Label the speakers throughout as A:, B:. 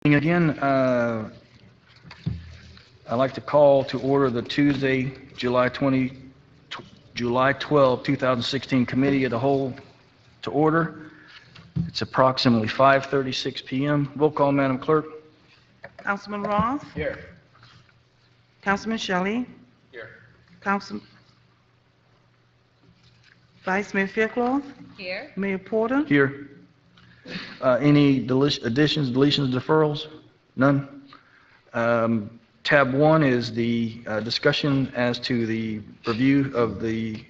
A: Again, I'd like to call to order the Tuesday, July 12, 2016 Committee of the Whole to order. It's approximately 5:36 p.m. Roll call, Madam Clerk.
B: Councilman Ross?
A: Here.
B: Councilman Shelley?
A: Here.
B: Vice Mayor Faircloth?
C: Here.
B: Mayor Porter?
A: Here. Any additions, deletions, deferrals? None. Tab 1 is the discussion as to the review of the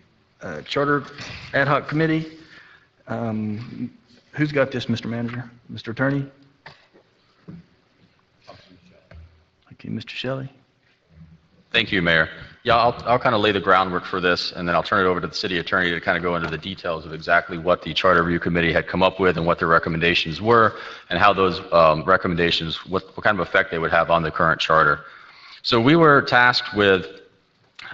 A: Charter Ad Hoc Committee. Who's got this, Mr. Manager? Mr. Attorney? Okay, Mr. Shelley.
D: Thank you, Mayor. Yeah, I'll kind of lay the groundwork for this, and then I'll turn it over to the City Attorney to kind of go into the details of exactly what the Charter Review Committee had come up with and what their recommendations were, and how those recommendations, what kind of effect they would have on the current charter. So we were tasked with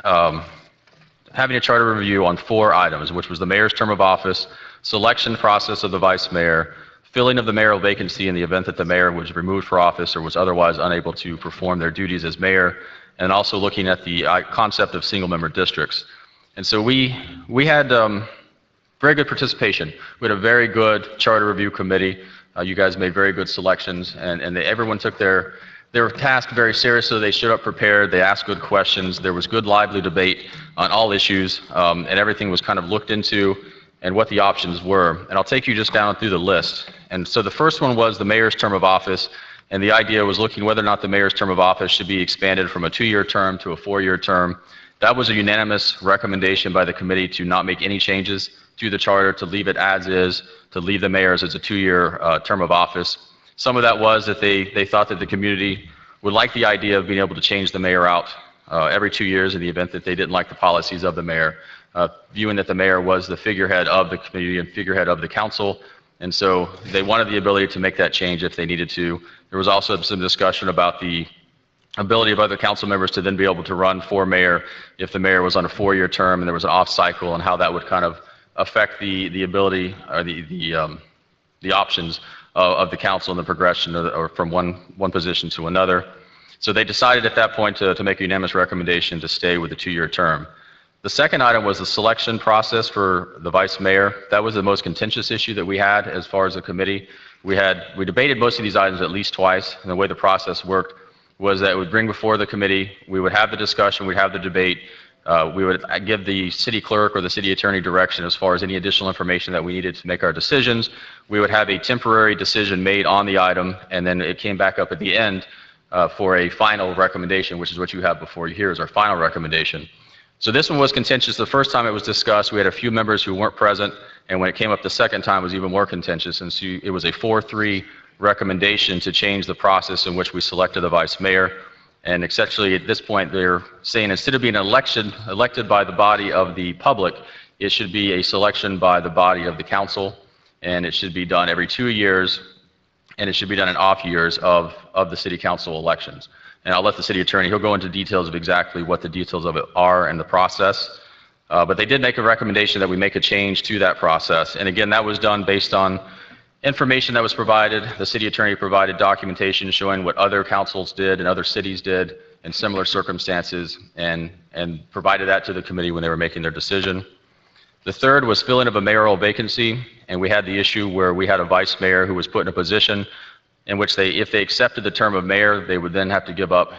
D: having a charter review on 4 items, which was the mayor's term of office, selection process of the vice mayor, filling of the mayoral vacancy in the event that the mayor was removed for office or was otherwise unable to perform their duties as mayor, and also looking at the concept of single-member districts. And so we had very good participation. We had a very good charter review committee. You guys made very good selections, and everyone took their task very seriously. They showed up prepared. They asked good questions. There was good, lively debate on all issues, and everything was kind of looked into and what the options were. And I'll take you just down through the list. And so the first one was the mayor's term of office. And the idea was looking whether or not the mayor's term of office should be expanded from a 2-year term to a 4-year term. That was a unanimous recommendation by the committee to not make any changes to the charter, to leave it as is, to leave the mayors as a 2-year term of office. Some of that was that they thought that the community would like the idea of being able to change the mayor out every 2 years in the event that they didn't like the policies of the mayor, viewing that the mayor was the figurehead of the community and figurehead of the council. And so they wanted the ability to make that change if they needed to. There was also some discussion about the ability of other council members to then be able to run for mayor if the mayor was on a 4-year term and there was an off cycle, and how that would kind of affect the ability or the options of the council and the progression or from one position to another. So they decided at that point to make a unanimous recommendation to stay with the 2-year term. The second item was the selection process for the vice mayor. That was the most contentious issue that we had as far as the committee. We debated most of these items at least twice, and the way the process worked was that it would bring before the committee, we would have the discussion, we'd have the debate, we would give the city clerk or the city attorney direction as far as any additional information that we needed to make our decisions. We would have a temporary decision made on the item, and then it came back up at the end for a final recommendation, which is what you have before you here is our final recommendation. So this one was contentious. The first time it was discussed, we had a few members who weren't present, and when it came up the second time, it was even more contentious, and so it was a 4-3 recommendation to change the process in which we selected the vice mayor. And essentially, at this point, they're saying instead of being elected by the body of the public, it should be a selection by the body of the council, and it should be done every 2 years, and it should be done in off years of the city council elections. And I'll let the city attorney, he'll go into details of exactly what the details of it are and the process. But they did make a recommendation that we make a change to that process. And again, that was done based on information that was provided. The city attorney provided documentation showing what other councils did and other cities did in similar circumstances, and provided that to the committee when they were making their decision. The third was filling of a mayoral vacancy, and we had the issue where we had a vice mayor who was put in a position in which if they accepted the term of mayor, they would then have to give up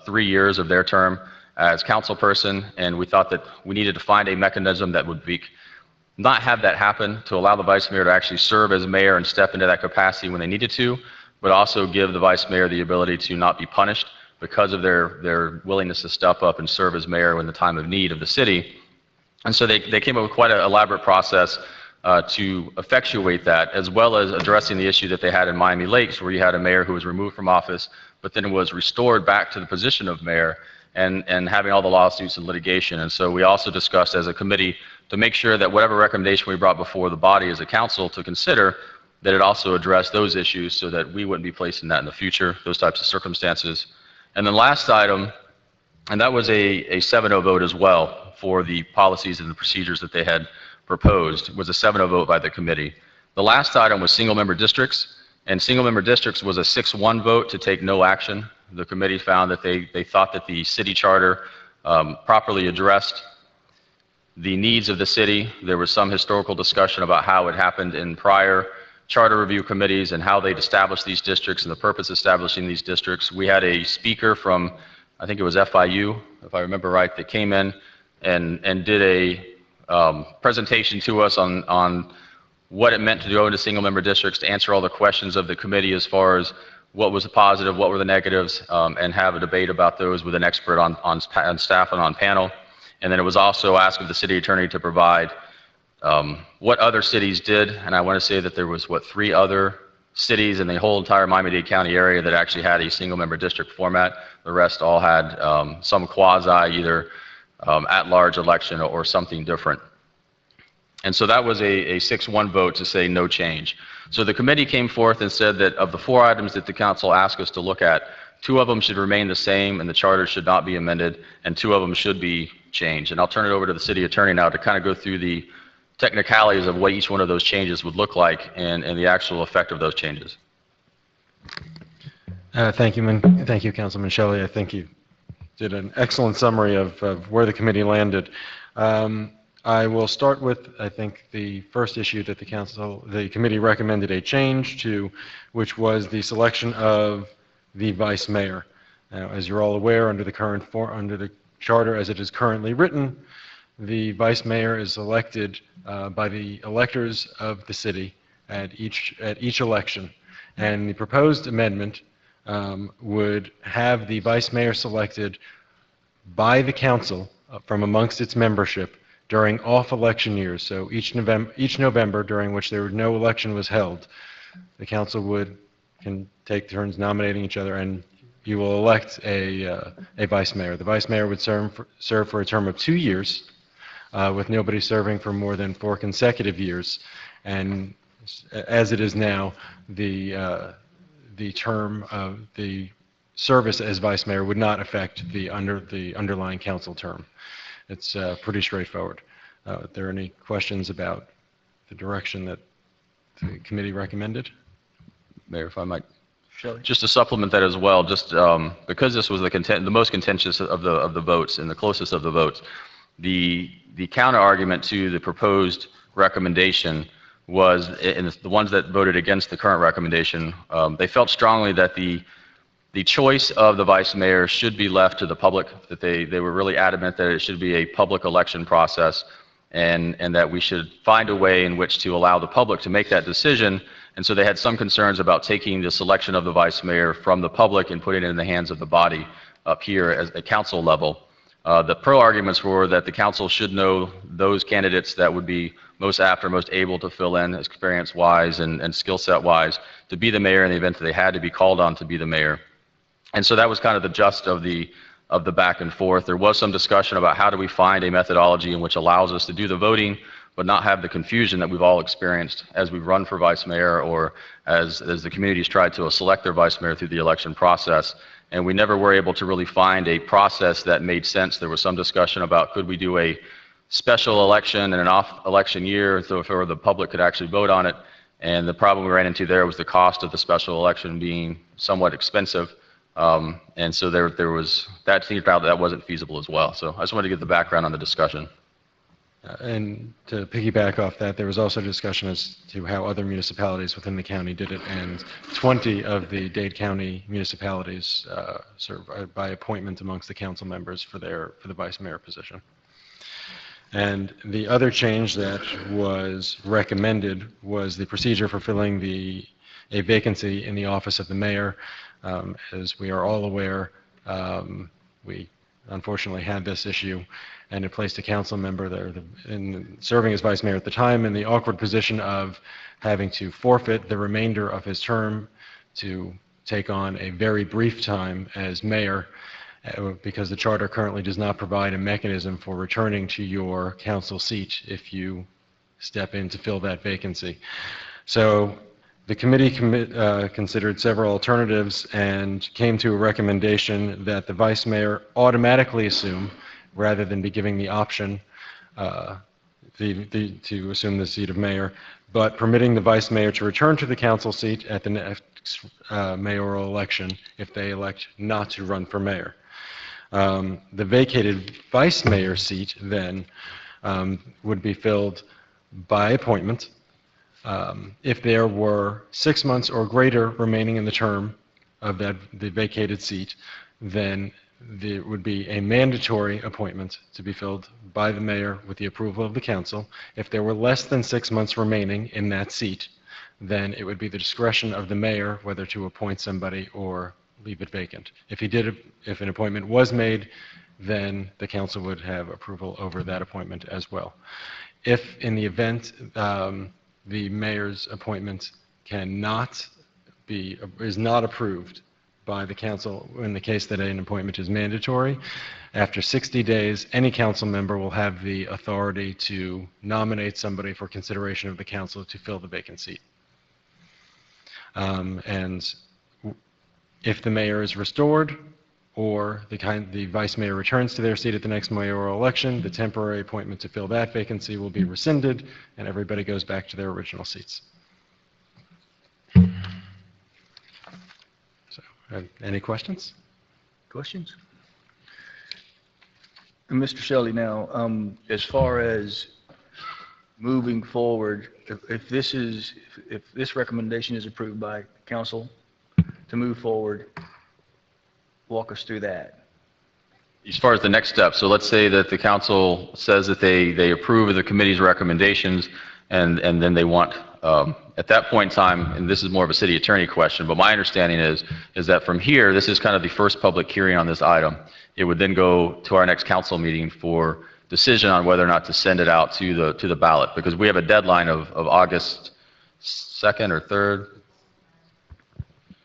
D: 3 years of their term as council person, and we thought that we needed to find a mechanism that would not have that happen, to allow the vice mayor to actually serve as mayor and step into that capacity when they needed to, but also give the vice mayor the ability to not be punished because of their willingness to step up and serve as mayor in the time of need of the city. And so they came up with quite an elaborate process to effectuate that, as well as addressing the issue that they had in Miami Lakes, where you had a mayor who was removed from office, but then was restored back to the position of mayor, and having all the lawsuits and litigation. And so we also discussed as a committee to make sure that whatever recommendation we brought before the body as a council to consider, that it also addressed those issues so that we wouldn't be placing that in the future, those types of circumstances. And the last item, and that was a 7-0 vote as well for the policies and the procedures that they had proposed, was a 7-0 vote by the committee. The last item was single member districts, And single-member districts was a 6-1 vote to take no action. The committee found that they thought that the city charter properly addressed the needs of the city. There was some historical discussion about how it happened in prior charter review committees and how they'd established these districts and the purpose of establishing these districts. We had a speaker from, I think it was FIU, if I remember right, that came in and did a presentation to us on what it meant to go into single-member districts, to answer all the questions of the committee as far as what was the positive, what were the negatives, and have a debate about those with an expert on staff and on panel. And then it was also asked of the city attorney to provide what other cities did, and I want to say that there was, 3 other cities in the whole entire Miami-Dade County area that actually had a single-member district format. The rest all had some quasi, either at-large election or something different. And so that was a 6-1 vote to say no change. So the committee came forth and said that of the 4 items that the council asked us to look at, 2 of them should remain the same and the charter should not be amended, and 2 of them should be changed. And I'll turn it over to the city attorney now to kind of go through the technicalities of what each one of those changes would look like and the actual effect of those changes.
C: Thank you, Councilman Shelley. I think you did an excellent summary of where the committee landed. I will start with, I think, the first issue that the committee recommended a change to, which was the selection of the vice mayor. Now, as you're all aware, under the charter as it is currently written, the vice mayor is elected by the electors of the city at each election, and the proposed amendment would have the vice mayor selected by the council from amongst its membership during off-election years. So each November during which no election was held, the council can take turns nominating each other, and you will elect a vice mayor. The vice mayor would serve for a term of 2 years, with nobody serving for more than 4 consecutive years. And as it is now, the term of the service as vice mayor would not affect the underlying council term. It's pretty straightforward. Are there any questions about the direction that the committee recommended?
D: Mayor, if I might.
A: Shelley?
D: Just to supplement that as well, just because this was the most contentious of the votes and the closest of the votes, the counter argument to the proposed recommendation was, and the ones that voted against the current recommendation, they felt strongly that the choice of the vice mayor should be left to the public, that they were really adamant that it should be a public election process, and that we should find a way in which to allow the public to make that decision. And so they had some concerns about taking the selection of the vice mayor from the public and putting it in the hands of the body up here at a council level. The pro arguments were that the council should know those candidates that would be most apt or most able to fill in experience-wise and skill set-wise to be the mayor in the event that they had to be called on to be the mayor. And so that was kind of the gist of the back and forth. There was some discussion about how do we find a methodology in which allows us to do the voting but not have the confusion that we've all experienced as we run for vice mayor or as the communities tried to select their vice mayor through the election process. And we never were able to really find a process that made sense. There was some discussion about could we do a special election in an off-election year so if the public could actually vote on it. And the problem we ran into there was the cost of the special election being somewhat expensive. And so there was that seemed out that wasn't feasible as well. So I just wanted to get the background on the discussion.
C: And to piggyback off that, there was also discussion as to how other municipalities within the county did it, and 20 of the Dade County municipalities serve by appointment amongst the council members for the vice mayor position. And the other change that was recommended was the procedure for filling a vacancy in the office of the mayor. As we are all aware, we unfortunately had this issue, and it placed a council member there serving as vice mayor at the time in the awkward position of having to forfeit the remainder of his term to take on a very brief time as mayor, because the charter currently does not provide a mechanism for returning to your council seat if you step in to fill that vacancy. So the committee considered several alternatives and came to a recommendation that the vice mayor automatically assume, rather than be giving the option to assume the seat of mayor, but permitting the vice mayor to return to the council seat at the next mayoral election if they elect not to run for mayor. The vacated vice mayor seat then would be filled by appointment. If there were 6 months or greater remaining in the term of the vacated seat, then there would be a mandatory appointment to be filled by the mayor with the approval of the council. If there were less than 6 months remaining in that seat, then it would be the discretion of the mayor whether to appoint somebody or leave it vacant. If an appointment was made, then the council would have approval over that appointment as well. If in the event the mayor's appointment is not approved by the council in the case that an appointment is mandatory, after 60 days, any council member will have the authority to nominate somebody for consideration of the council to fill the vacant seat. And if the mayor is restored or the vice mayor returns to their seat at the next mayoral election, the temporary appointment to fill that vacancy will be rescinded and everybody goes back to their original seats. So, any questions?
A: Questions? And Mr. Shelley, now, as far as moving forward, if this recommendation is approved by council to move forward, walk us through that.
D: As far as the next step, so let's say that the council says that they approve of the committee's recommendations, and then they want, at that point in time, and this is more of a city attorney question, but my understanding is that from here, this is kind of the first public hearing on this item. It would then go to our next council meeting for decision on whether or not to send it out to the ballot, because we have a deadline of August 2nd or 3rd.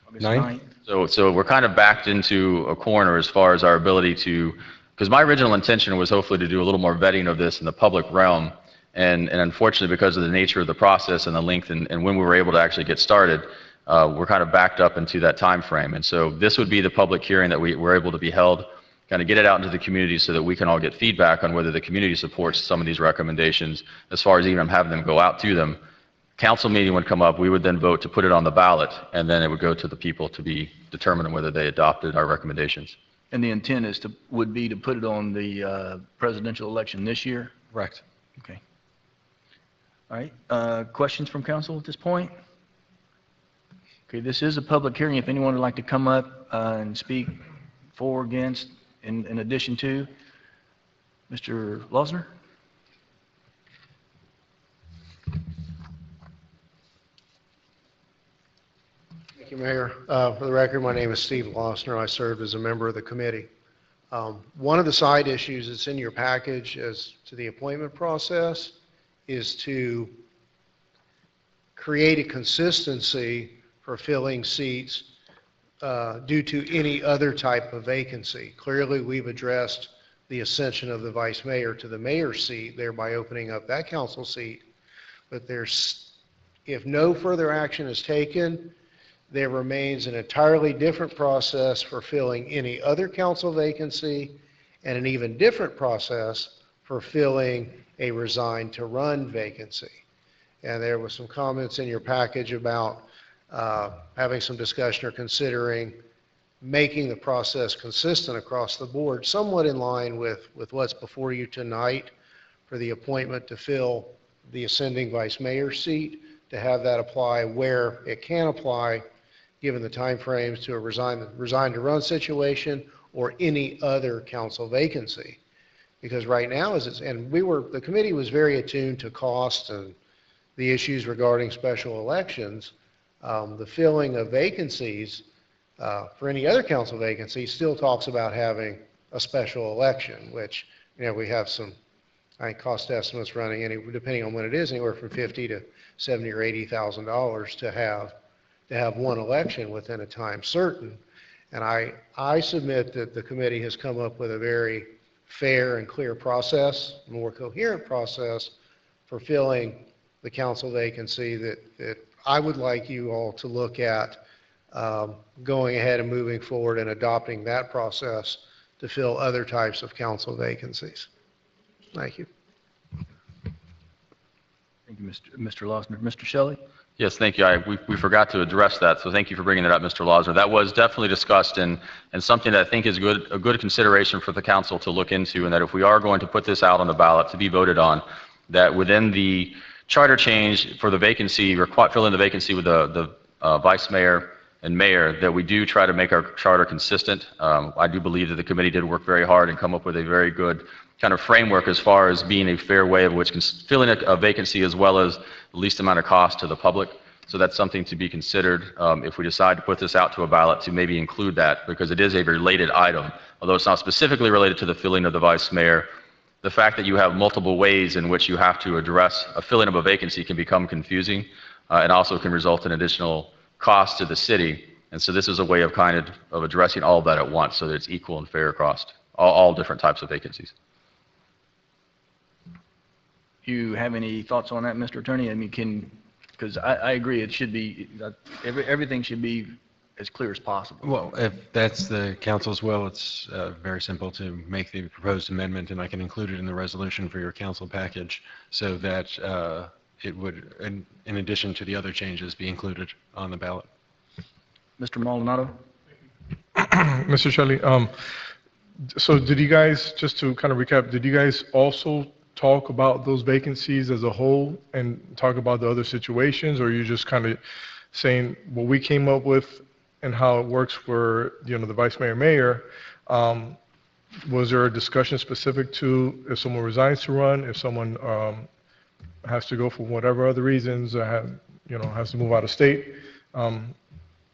A: August
C: 9th?
A: 9th.
D: So we're kind of backed into a corner as far as our ability to, because my original intention was hopefully to do a little more vetting of this in the public realm, and unfortunately because of the nature of the process and the length and when we were able to actually get started, we're kind of backed up into that time frame. And so this would be the public hearing that we're able to be held, kind of get it out into the community so that we can all get feedback on whether the community supports some of these recommendations, as far as even having them go out to them. Council meeting would come up, we would then vote to put it on the ballot, and then it would go to the people to be determined whether they adopted our recommendations.
A: And the intent would be to put it on the presidential election this year?
C: Correct.
A: Okay. All right. Questions from council at this point? Okay, this is a public hearing. If anyone would like to come up and speak for or against, in addition to, Mr. Losner?
E: Thank you, Mayor. For the record, my name is Steve Lossner. I served as a member of the committee. One of the side issues that's in your package as to the appointment process is to create a consistency for filling seats due to any other type of vacancy. Clearly, we've addressed the ascension of the vice mayor to the mayor's seat, thereby opening up that council seat. But if no further action is taken, there remains an entirely different process for filling any other council vacancy and an even different process for filling a resigned to run vacancy. And there was some comments in your package about having some discussion or considering making the process consistent across the board, somewhat in line with what's before you tonight for the appointment to fill the ascending vice mayor's seat, to have that apply where it can apply given the timeframes to a resign to run situation or any other council vacancy. Because right now, the committee was very attuned to cost and the issues regarding special elections. The filling of vacancies for any other council vacancy still talks about having a special election, which, we have some, I think, cost estimates running, depending on when it is, anywhere from $50,000 to $70,000 or $80,000 to have one election within a time certain. And I submit that the committee has come up with a very fair and clear process, a more coherent process for filling the council vacancy that I would like you all to look at going ahead and moving forward and adopting that process to fill other types of council vacancies. Thank you.
A: Thank you, Mr. Losner. Mr. Shelley?
D: Yes, thank you. We forgot to address that, so thank you for bringing that up, Mr. Lawson. That was definitely discussed and something that I think is a good consideration for the council to look into, and that if we are going to put this out on the ballot to be voted on, that within the charter change for the vacancy, fill in the vacancy with the vice mayor and mayor, that we do try to make our charter consistent. I do believe that the committee did work very hard and come up with a very good kind of framework as far as being a fair way of which filling a vacancy as well as the least amount of cost to the public. So that's something to be considered if we decide to put this out to a ballot, to maybe include that, because it is a related item. Although it's not specifically related to the filling of the vice mayor, the fact that you have multiple ways in which you have to address a filling of a vacancy can become confusing and also can result in additional cost to the city. And so this is a way of of addressing all of that at once so that it's equal and fair cost, all different types of vacancies.
A: You have any thoughts on that, Mr. Attorney? I mean, because I agree, it should be, everything should be as clear as possible.
C: Well, if that's the council's will, it's very simple to make the proposed amendment, and I can include it in the resolution for your council package so that it would, in addition to the other changes, be included on the ballot.
A: Mr. Maldonado?
F: Mr. Shelley, so did you guys, just to kind of recap, did you guys also talk about those vacancies as a whole and talk about the other situations, or are you just kind of saying what we came up with and how it works for, the vice mayor, was there a discussion specific to if someone resigns to run, if someone has to go for whatever other reasons, has to move out of state?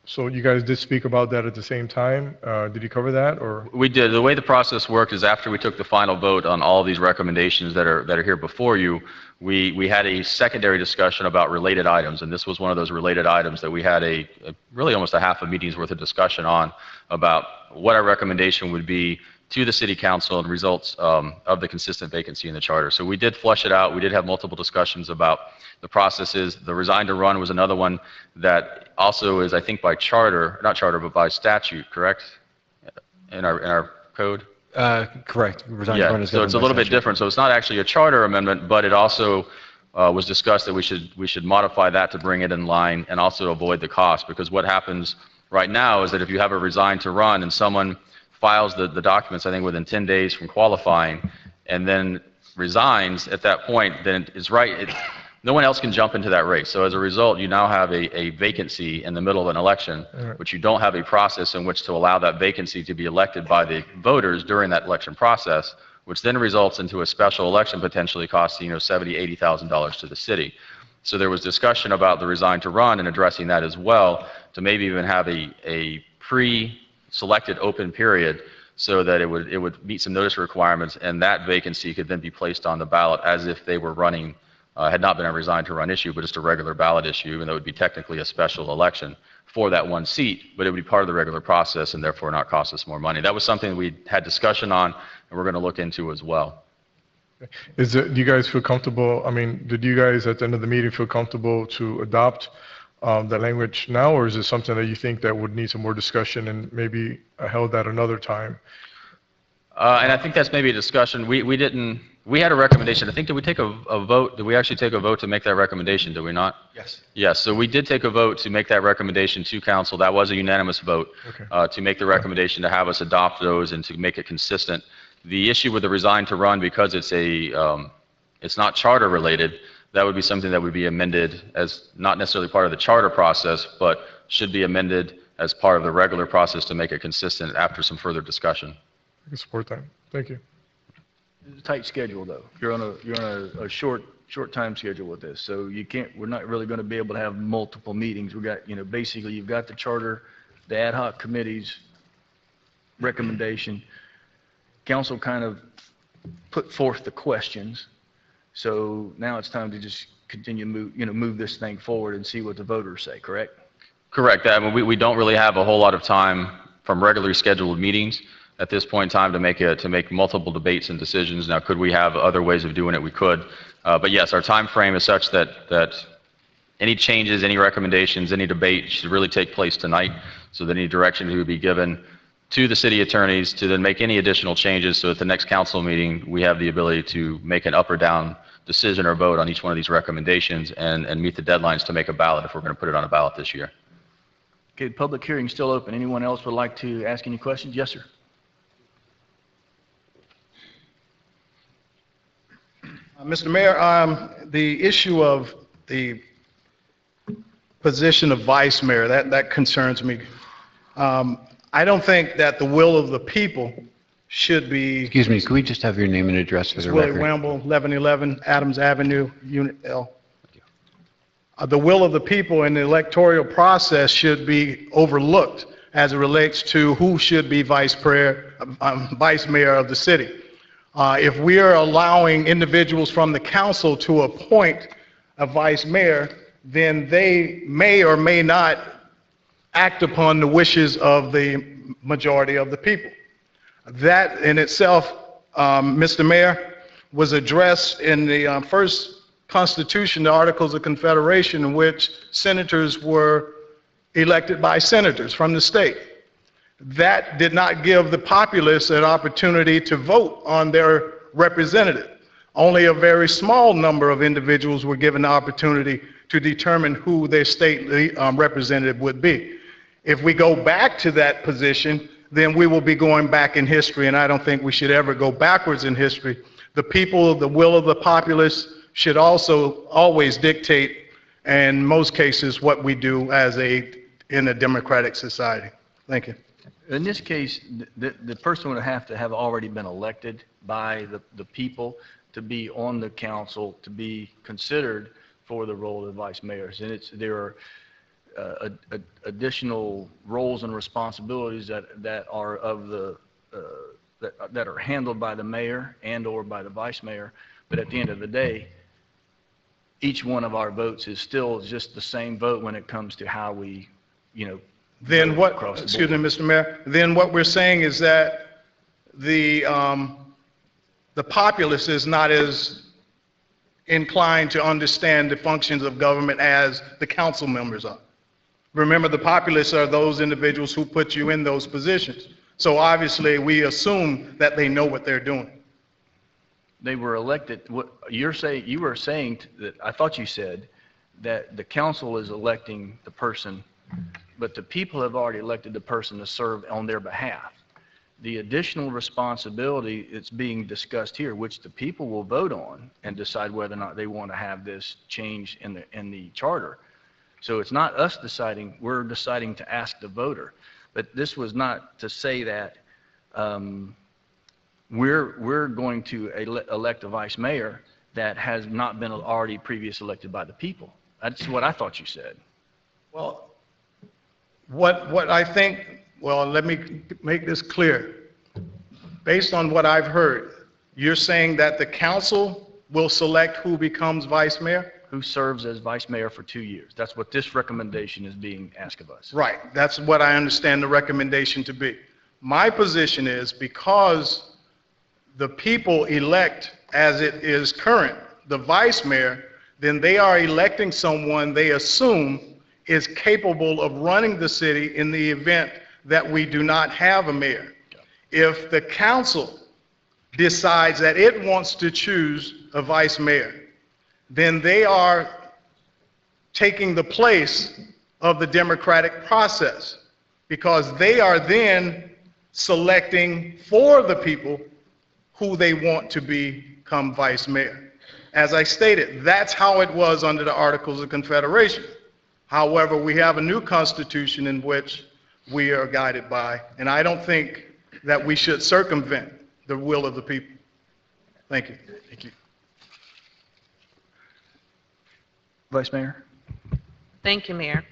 F: So you guys did speak about that at the same time. Did you cover that, or?
D: We did. The way the process worked is after we took the final vote on all of these recommendations that are here before you, we had a secondary discussion about related items, and this was one of those related items that we had really almost a half a meeting's worth of discussion on, about what our recommendation would be to the city council and results of the consistent vacancy in the charter. So we did flush it out. We did have multiple discussions about the processes. The resign to run was another one that also is, I think, by charter, not charter, but by statute, correct? In our code?
C: Correct. Resign to
D: Yeah,
C: run is
D: so it's a
C: governed by
D: little bit
C: statute.
D: different. So it's not actually a charter amendment, but it also was discussed that we should modify that to bring it in line and also avoid the cost, because what happens right now is that if you have a resign to run and someone files the documents, I think within 10 days from qualifying, and then resigns at that point, then it's right. No one else can jump into that race. So as a result, you now have a vacancy in the middle of an election, which you don't have a process in which to allow that vacancy to be elected by the voters during that election process, which then results into a special election potentially costing $70,000, $80,000 to the city. So there was discussion about the resign to run and addressing that as well, to maybe even have a pre-selected open period so that it would meet some notice requirements, and that vacancy could then be placed on the ballot as if they were running, had not been a resign to run issue, but just a regular ballot issue, and that would be technically a special election for that one seat, but it would be part of the regular process and therefore not cost us more money. That was something we had discussion on and we're going to look into as well.
F: Do you guys feel comfortable, did you guys at the end of the meeting feel comfortable to adopt the language now, or is it something that you think that would need some more discussion and maybe held at another time?
D: And I think that's maybe a discussion. We had a recommendation. I think, did we take a vote? Did we actually take a vote to make that recommendation? Did we not?
A: Yes.
D: Yes. So we did take a vote to make that recommendation to council. That was a unanimous vote to make the recommendation to have us adopt those and to make it consistent. The issue with the resign to run, because it's not charter related, that would be something that would be amended as not necessarily part of the charter process, but should be amended as part of the regular process to make it consistent after some further discussion.
F: I can support that. Thank you.
A: It's a tight schedule, though. You're on a short time schedule with this, so we're not really going to be able to have multiple meetings. We got, basically you've got the charter, the ad hoc committee's recommendation. Council kind of put forth the questions. So now it's time to just continue move this thing forward and see what the voters say, correct?
D: Correct. I mean, we don't really have a whole lot of time from regularly scheduled meetings at this point in time to make multiple debates and decisions. Now, could we have other ways of doing it? We could. But yes, our time frame is such that any changes, any recommendations, any debate should really take place tonight, so that any direction would be given to the city attorneys to then make any additional changes, so at the next council meeting we have the ability to make an up or down decision or vote on each one of these recommendations and meet the deadlines to make a ballot if we're going to put it on a ballot this year.
A: Okay, public hearing is still open. Anyone else would like to ask any questions? Yes, sir.
G: Mr. Mayor, the issue of the position of vice mayor, that concerns me. I don't think that the will of the people should be.
H: Excuse me, could we just have your name and address for the
G: Willie
H: record?
G: Wamble, 1111 Adams Avenue, Unit L. The will of the people in the electoral process should be overlooked as it relates to who should be vice mayor of the city. If we are allowing individuals from the council to appoint a vice mayor, then they may or may not act upon the wishes of the majority of the people. That in itself, Mr. Mayor, was addressed in the first Constitution, the Articles of Confederation, in which senators were elected by senators from the state. That did not give the populace an opportunity to vote on their representative. Only a very small number of individuals were given the opportunity to determine who their state representative would be. If we go back to that position, then we will be going back in history, and I don't think we should ever go backwards in history. The people, the will of the populace, should also always dictate, in most cases, what we do in a democratic society. Thank you.
A: In this case, the person would have to have already been elected by the people to be on the council, to be considered for the role of vice mayors. And there are additional roles and responsibilities that are that are handled by the mayor and or by the vice mayor. But at the end of the day, each one of our votes is still just the same vote when it comes to how we,
G: Then what,
A: across the
G: excuse me,
A: board.
G: Mr. Mayor, then what we're saying is that the populace is not as inclined to understand the functions of government as the council members are. Remember, the populace are those individuals who put you in those positions. So obviously, we assume that they know what they're doing.
A: They were elected, you were saying that, I thought you said, that the council is electing the person, but the people have already elected the person to serve on their behalf. The additional responsibility that's being discussed here, which the people will vote on and decide whether or not they want to have this change in the charter. So it's not us deciding, we're deciding to ask the voter. But this was not to say that we're going to elect a vice mayor that has not been already previously elected by the people. That's what I thought you said.
G: Well, what I think, well, let me make this clear. Based on what I've heard, you're saying that the council will select who becomes vice mayor?
A: Who serves as vice mayor for 2 years. That's what this recommendation is being asked of us.
G: Right. That's what I understand the recommendation to be. My position is because the people elect, as it is current, the vice mayor, then they are electing someone they assume is capable of running the city in the event that we do not have a mayor. If the council decides that it wants to choose a vice mayor, then they are taking the place of the democratic process, because they are then selecting for the people who they want to become vice mayor. As I stated, that's how it was under the Articles of Confederation. However, we have a new constitution in which we are guided by, and I don't think that we should circumvent the will of the people. Thank you.
A: Thank you. Vice Mayor?
I: Thank you, Mayor.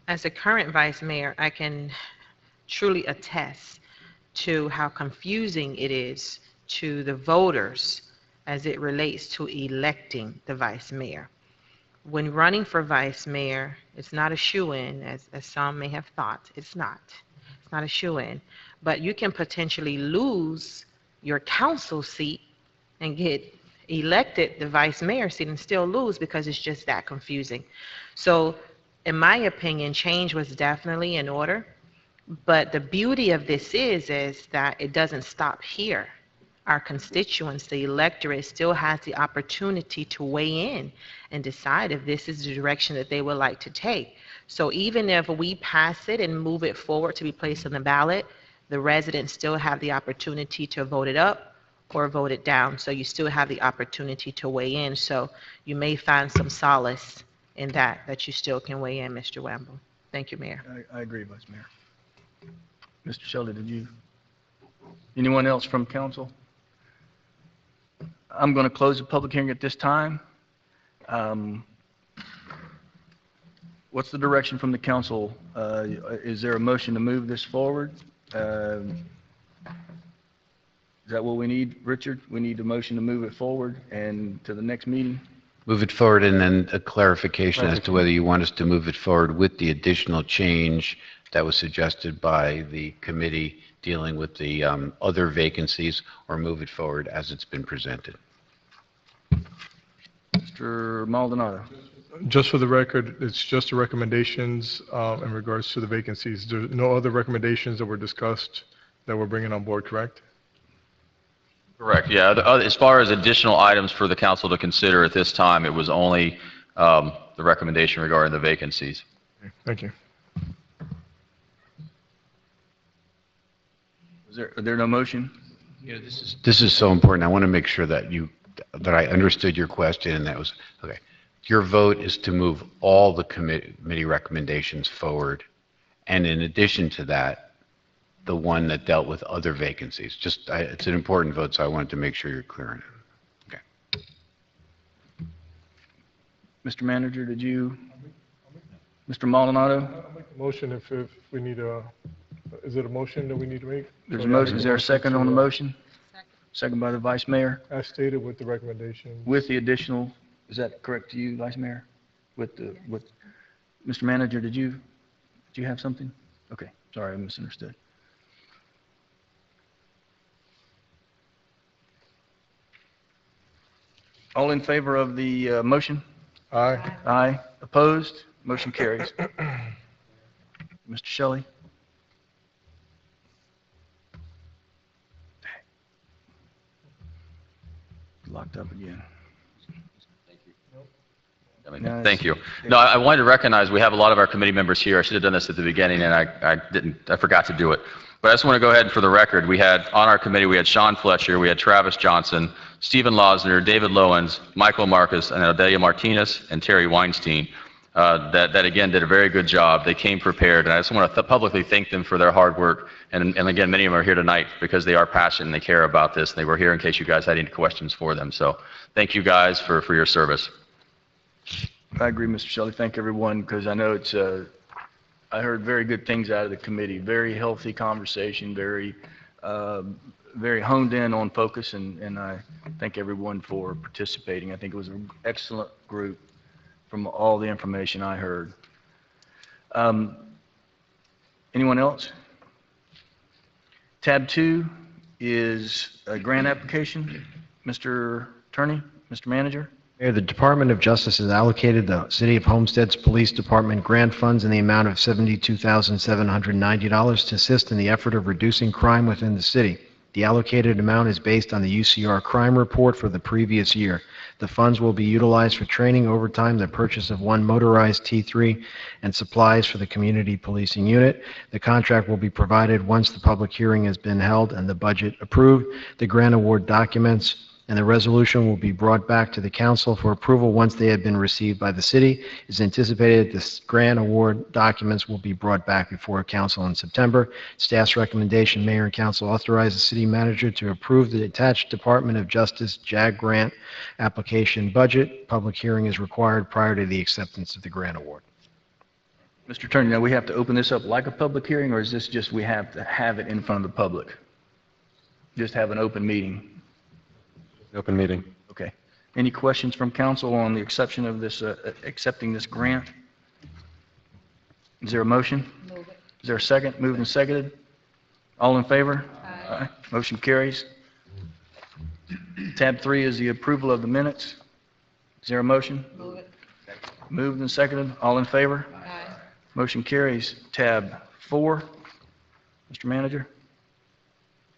I: As a current vice mayor, I can truly attest to how confusing it is to the voters as it relates to electing the vice mayor. When running for vice mayor, it's not a shoo-in, as some may have thought. It's not. It's not a shoo-in. But you can potentially lose your council seat and get elected the vice mayor seat and still lose because it's just that confusing. So in my opinion, change was definitely in order. But the beauty of this is that it doesn't stop here. our constituents, the electorate, still has the opportunity to weigh in and decide if this is the direction that they would like to take. So even if we pass it and move it forward to be placed on the ballot, the residents still have the opportunity to vote it up or vote it down. So you still have the opportunity to weigh in. So you may find some solace in that you still can weigh in, Mr. Wamble. Thank you, Mayor.
A: I agree, Vice Mayor. Mr. Shelley, did you? Anyone else from council? I'm going to close the public hearing at this time. What's the direction from the council? Is there a motion to move this forward? Is that what we need, Richard? We need a motion to move it forward and to the next meeting?
H: Move it forward, and then a clarification as to whether you want us to move it forward with the additional change that was suggested by the committee dealing with the other vacancies, or move it forward as it's been presented.
A: Mr. Maldonado.
F: Just for the record, it's just the recommendations in regards to the vacancies. There are no other recommendations that were discussed that we're bringing on board, correct?
D: Correct, yeah. As far as additional items for the council to consider at this time, it was only the recommendation regarding the vacancies.
F: Okay, thank you.
A: Is there no motion?
H: Yeah, this is so important. I want to make sure that I understood your question, and that was, okay. Your vote is to move all the committee recommendations forward, and in addition to that, the one that dealt with other vacancies. It's an important vote, so I wanted to make sure you're clear on it. Okay.
A: Mr. Manager, did you? Mr. Maldonado?
F: I'll make the motion if we need is it a motion that we need to make?
A: There's a motion. Is there a second on the motion? Second by the Vice Mayor.
F: As stated with the recommendation.
A: With the additional, is that correct to you, Vice Mayor? Mr. Manager, did you have something? Okay, sorry, I misunderstood. All in favor of the motion?
F: Aye.
A: Aye. Opposed? Motion carries. Mr. Shelley? Locked up again.
D: Thank you. No, I wanted to recognize we have a lot of our committee members here. I should have done this at the beginning, and I forgot to do it. But I just want to go ahead and for the record, we had on our committee, we had Sean Fletcher, we had Travis Johnson, Stephen Losner, David Lowens, Michael Marcus, and Adelia Martinez, and Terry Weinstein. That again did a very good job. They came prepared, and I just want to publicly thank them for their hard work. And again, many of them are here tonight because they are passionate and they care about this. They were here in case you guys had any questions for them. So thank you guys for your service.
A: I agree, Mr. Shelley. Thank everyone, because I know it's, I heard very good things out of the committee. Very healthy conversation, very honed in on focus, and I thank everyone for participating. I think it was an excellent group from all the information I heard. Anyone else? Tab 2 is a grant application. Mr. Attorney, Mr. Manager?
J: Mayor, the Department of Justice has allocated the City of Homestead's Police Department grant funds in the amount of $72,790 to assist in the effort of reducing crime within the city. The allocated amount is based on the UCR crime report for the previous year. The funds will be utilized for training, overtime, the purchase of one motorized T3, and supplies for the community policing unit. The contract will be provided once the public hearing has been held and the budget approved. The grant award documents and the resolution will be brought back to the council for approval once they have been received by the city. It is anticipated this grant award documents will be brought back before council in September. Staff's recommendation, Mayor and Council authorize the city manager to approve the attached Department of Justice JAG grant application budget. Public hearing is required prior to the acceptance of the grant award.
A: Mr. Attorney, now we have to open this up like a public hearing, or is this just we have to have it in front of the public? Just have an open meeting?
C: Open meeting.
A: Okay. Any questions from council on the exception of this, accepting this grant? Is there a motion? Move it. Is there a second? Moved and seconded. All in favor? Aye. Motion carries. Tab 3 is the approval of the minutes. Is there a motion? Move it. Moved and seconded. All in favor? Aye. Motion carries. Tab 4. Mr. Manager?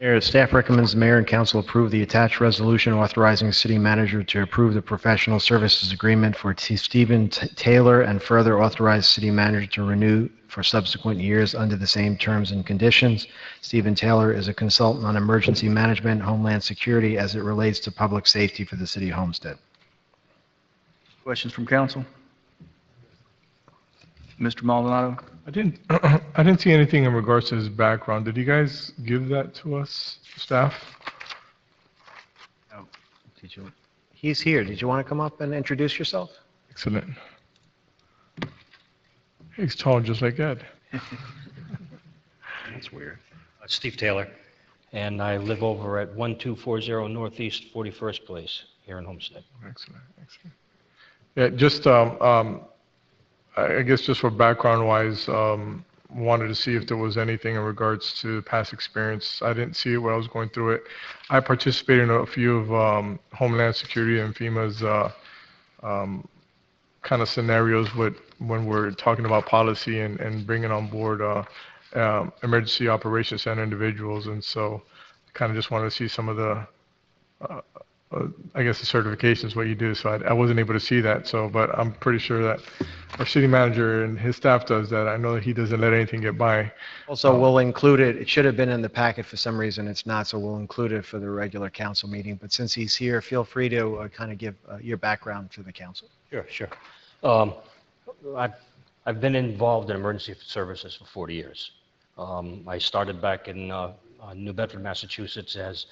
J: Mayor, staff recommends the mayor and council approve the attached resolution authorizing the city manager to approve the professional services agreement for Stephen Taylor and further authorize city manager to renew for subsequent years under the same terms and conditions. Stephen Taylor is a consultant on emergency management, homeland security as it relates to public safety for the city of Homestead.
A: Questions from council? Mr. Maldonado?
F: I didn't see anything in regards to his background. Did you guys give that to us, staff?
J: He's here. Did you want to come up and introduce yourself?
F: Excellent. He's tall just like Ed.
J: That's weird.
K: Steve Taylor, and I live over at 1240 Northeast 41st Place here in Homestead.
F: Excellent, excellent. Yeah, just, I guess just for background-wise, wanted to see if there was anything in regards to past experience. I didn't see it when I was going through it. I participated in a few of Homeland Security and FEMA's kind of scenarios when we're talking about policy and bringing on board emergency operations center individuals. And so kind of just wanted to see some of the, I guess, the certifications, what you do. So I wasn't able to see that. So, but I'm pretty sure that our city manager and his staff does that. I know that he doesn't let anything get by.
J: Also, we'll include it. It should have been in the packet. For some reason, it's not, so we'll include it for the regular council meeting. But since he's here, feel free to kind of give your background to the council.
K: Sure. I've been involved in emergency services for 40 years. I started back in New Bedford, Massachusetts as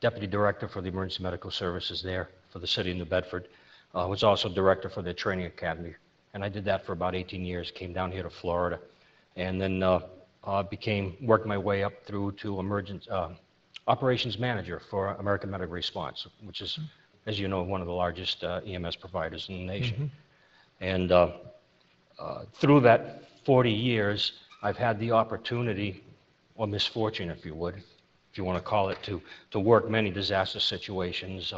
K: Deputy Director for the Emergency Medical Services there for the city of New Bedford. I was also Director for the Training Academy, and I did that for about 18 years, came down here to Florida, and then worked my way up through to Operations Manager for American Medical Response, which is, as you know, one of the largest EMS providers in the nation. And through that 40 years, I've had the opportunity, or misfortune, if you would, if you want to call it, to work many disaster situations,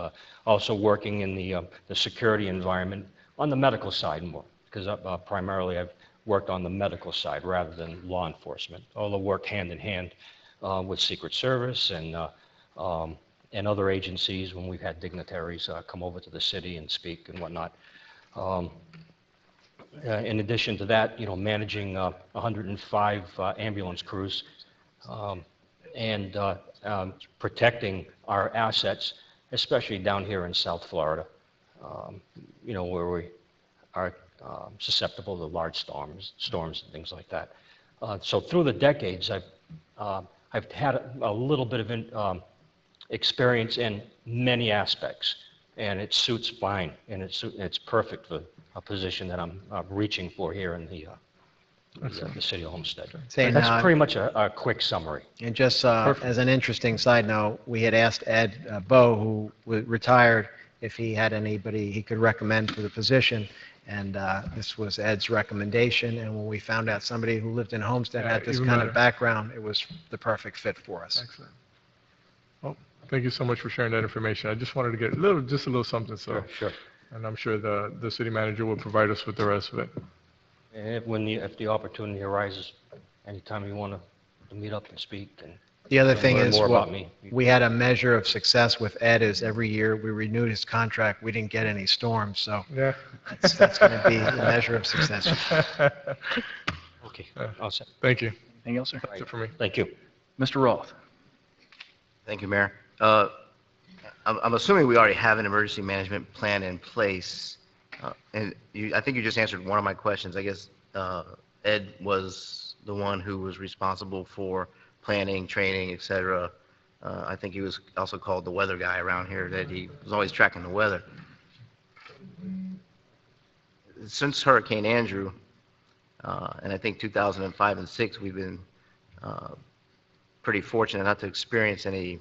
K: also working in the security environment on the medical side more, because primarily I've worked on the medical side rather than law enforcement, although worked hand in hand with Secret Service and other agencies when we've had dignitaries come over to the city and speak and whatnot. In addition to that, managing 105 ambulance crews and protecting our assets, especially down here in South Florida, where we are susceptible to large storms and things like that. So through the decades, I've had a little bit of experience in many aspects, and it suits fine, and it's perfect for a position that I'm reaching for here in the city of Homestead. That's pretty much a quick summary.
J: And just as an interesting side note, we had asked Ed Bowe, who retired, if he had anybody he could recommend for the position, and this was Ed's recommendation. And when we found out somebody who lived in Homestead had this kind of background, it was the perfect fit for us.
F: Excellent. Well, thank you so much for sharing that information. I just wanted to get just a little something. So,
K: Sure.
F: And I'm sure the city manager will provide us with the rest of it.
K: And if the opportunity arises, anytime you want to meet up and speak and
J: The other thing
K: learn
J: is,
K: more about me.
J: we had a measure of success with Ed is every year we renewed his contract, we didn't get any storms, so
F: Yeah.
J: that's going to be the measure of success.
K: Okay, all set.
F: Thank you.
A: Anything else, sir?
F: That's it for me.
K: Thank you.
A: Mr. Roth?
L: Thank you, Mayor. I'm assuming we already have an emergency management plan in place. And I think you just answered one of my questions. I guess Ed was the one who was responsible for planning, training, et cetera. I think he was also called the weather guy around here, that he was always tracking the weather. Since Hurricane Andrew, and I think 2005 and 6, we've been pretty fortunate not to experience any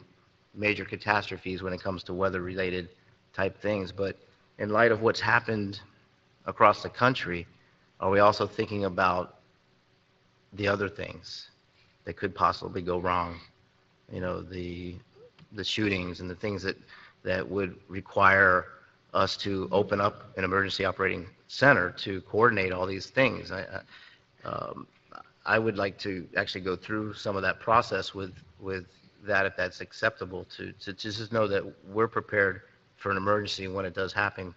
L: major catastrophes when it comes to weather-related type things. But in light of what's happened across the country, are we also thinking about the other things that could possibly go wrong? The shootings and the things that would require us to open up an emergency operating center to coordinate all these things. I would like to actually go through some of that process with that, if that's acceptable, to just know that we're prepared for an emergency when it does happen.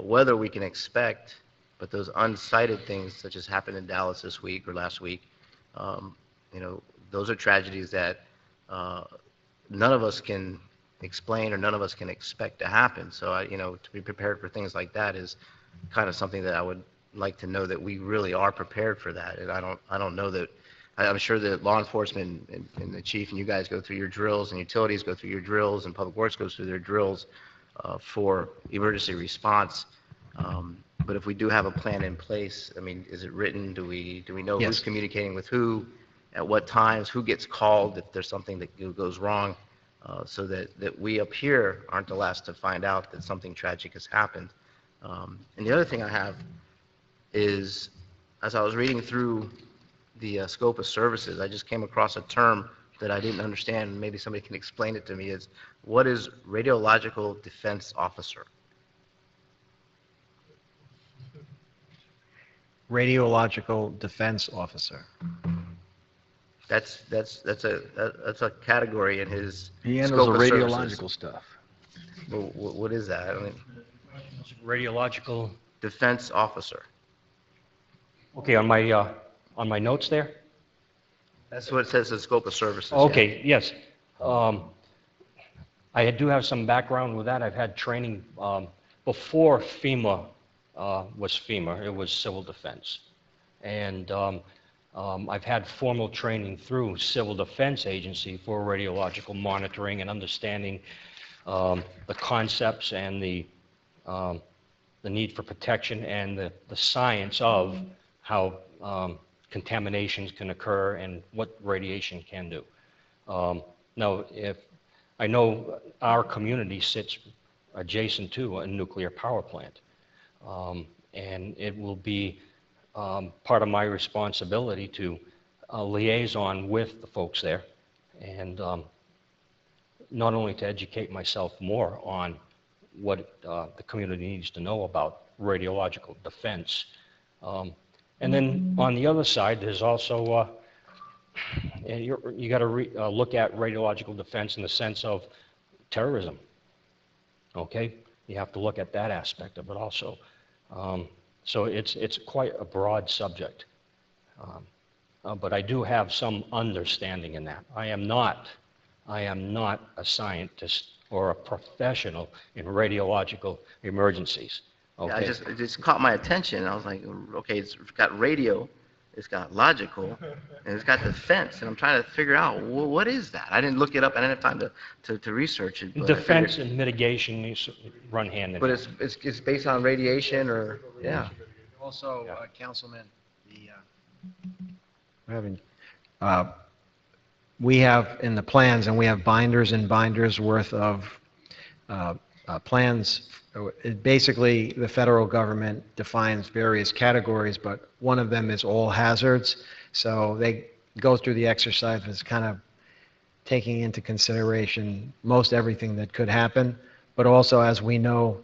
L: Whether we can expect, but those uncited things, such as happened in Dallas this week or last week, those are tragedies that none of us can explain or none of us can expect to happen. So, to be prepared for things like that is kind of something that I would like to know that we really are prepared for that. And I don't know that. I'm sure that law enforcement and the chief and you guys go through your drills, and utilities go through your drills, and public works goes through their drills for emergency response. But if we do have a plan in place, I mean, is it written? Do we know
J: Yes.
L: who's communicating with who, at what times, who gets called if there's something that goes wrong, so that we up here aren't the last to find out that something tragic has happened. And the other thing I have is, as I was reading through the scope of services, I just came across a term that I didn't understand, and maybe somebody can explain it to me, is what is radiological defense officer?
J: Radiological defense officer.
L: That's a category in his
A: He handles
L: scope
A: the
L: of
A: radiological
L: services.
A: stuff.
L: Well, what is that? I mean,
K: Radiological,
L: defense officer.
K: okay, on my notes there?
L: That's what it says in scope of services. yeah.
K: Okay, yes. I do have some background with that. I've had training before FEMA was FEMA. It was civil defense. And I've had formal training through Civil Defense Agency for radiological monitoring and understanding the concepts and the need for protection and the science of how contaminations can occur and what radiation can do. Now, if I know our community sits adjacent to a nuclear power plant, and it will be part of my responsibility to liaison with the folks there, and not only to educate myself more on what the community needs to know about radiological defense. And then on the other side, there's also, you got to look at radiological defense in the sense of terrorism, okay? You have to look at that aspect of it also. So it's quite a broad subject. But I do have some understanding in that. I am not a scientist or a professional in radiological emergencies. Okay?
L: Yeah, it just caught my attention. I was like, okay, it's got radio, it's got logical, and it's got defense. And I'm trying to figure out, what is that? I didn't look it up. I didn't have time to research it. But
K: Defense and mitigation needs to run hand in hand.
L: But it's based on radiation or, yeah.
J: Also, Councilman, we have in the plans, and we have binders and binders worth of plans. Basically, the federal government defines various categories, but one of them is all hazards. So they go through the exercise as kind of taking into consideration most everything that could happen. But also, as we know,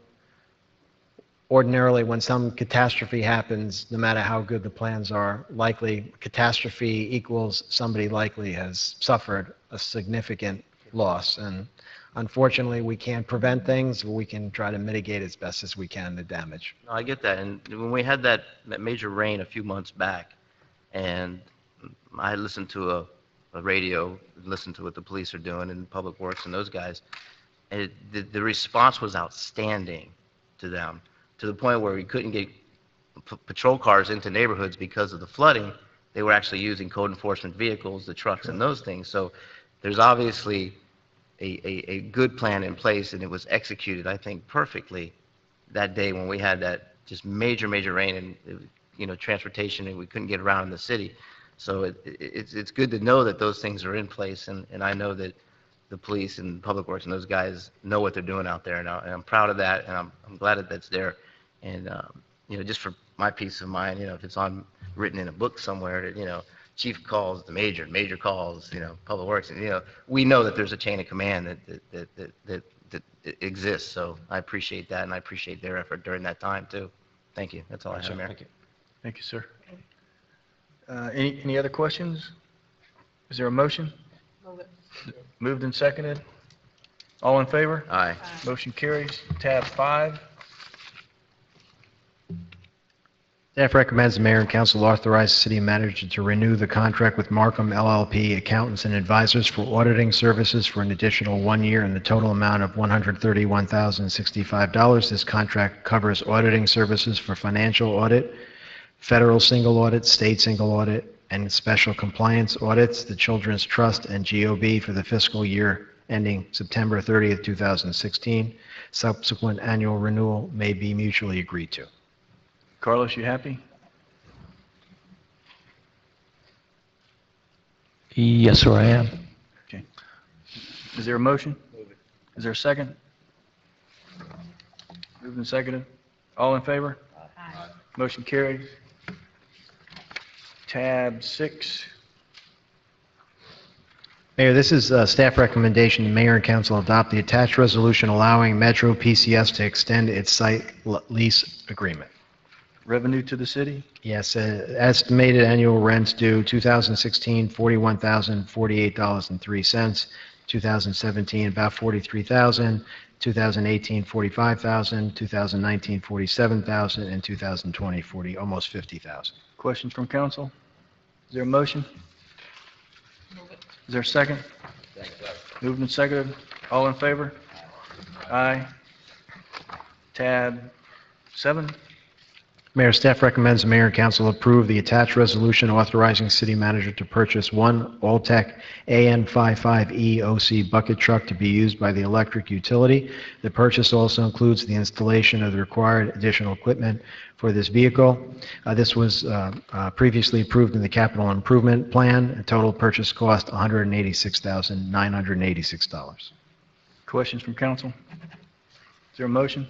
J: ordinarily when some catastrophe happens, no matter how good the plans are, likely catastrophe equals somebody likely has suffered a significant loss. And unfortunately, we can't prevent things, but we can try to mitigate as best as we can the damage.
L: No, I get that. And when we had that major rain a few months back, and I listened to a radio, listened to what the police are doing and Public Works and those guys, and the response was outstanding to them, to the point where we couldn't get patrol cars into neighborhoods because of the flooding. They were actually using code enforcement vehicles, the trucks and those things. So there's obviously a good plan in place, and it was executed, I think, perfectly that day when we had that just major rain and transportation, and we couldn't get around in the city. So it's good to know that those things are in place, and I know that the police and Public Works and those guys know what they're doing out there, and I'm proud of that, and I'm glad that that's there. And just for my peace of mind, if it's written in a book somewhere that chief calls the major calls, Public Works, and we know that there's a chain of command that exists. So I appreciate that, and I appreciate their effort during that time too. Thank you. That's all I have, Mayor.
K: Thank you.
A: Thank you, sir. Any other questions? Is there a motion? Moved and seconded. All in favor?
L: Aye.
A: Motion carries. Tab 5.
J: Staff recommends the mayor and council authorize the city manager to renew the contract with Markham LLP Accountants and Advisors for auditing services for an additional 1 year in the total amount of $131,065. This contract covers auditing services for financial audit, federal single audit, state single audit, and special compliance audits, the Children's Trust and GOB for the fiscal year ending September 30th, 2016. Subsequent annual renewal may be mutually agreed to.
A: Carlos, you happy?
M: Yes, sir, I am.
A: Okay. Is there a motion? Is there a second? Moved and seconded. All in favor? Aye. Motion carries. Tab 6.
J: Mayor, this is staff recommendation. The mayor and council adopt the attached resolution allowing Metro PCS to extend its site lease agreement.
A: Revenue to the city?
J: Yes, estimated annual rents due 2016, $41,048.03. 2017, about $43,000. 2018, $45,000. 2019, $47,000. And 2020, almost $50,000.
A: Questions from council? Is there a motion? Is there a second? Moved and seconded. All in favor? Aye. Tab 7.
J: Mayor, staff recommends the mayor and council approve the attached resolution authorizing city manager to purchase one Alltech AN55E OC bucket truck to be used by the electric utility. The purchase also includes the installation of the required additional equipment for this vehicle. This was previously approved in the capital improvement plan. A total purchase cost $186,986.
A: Questions from council? Is there a motion?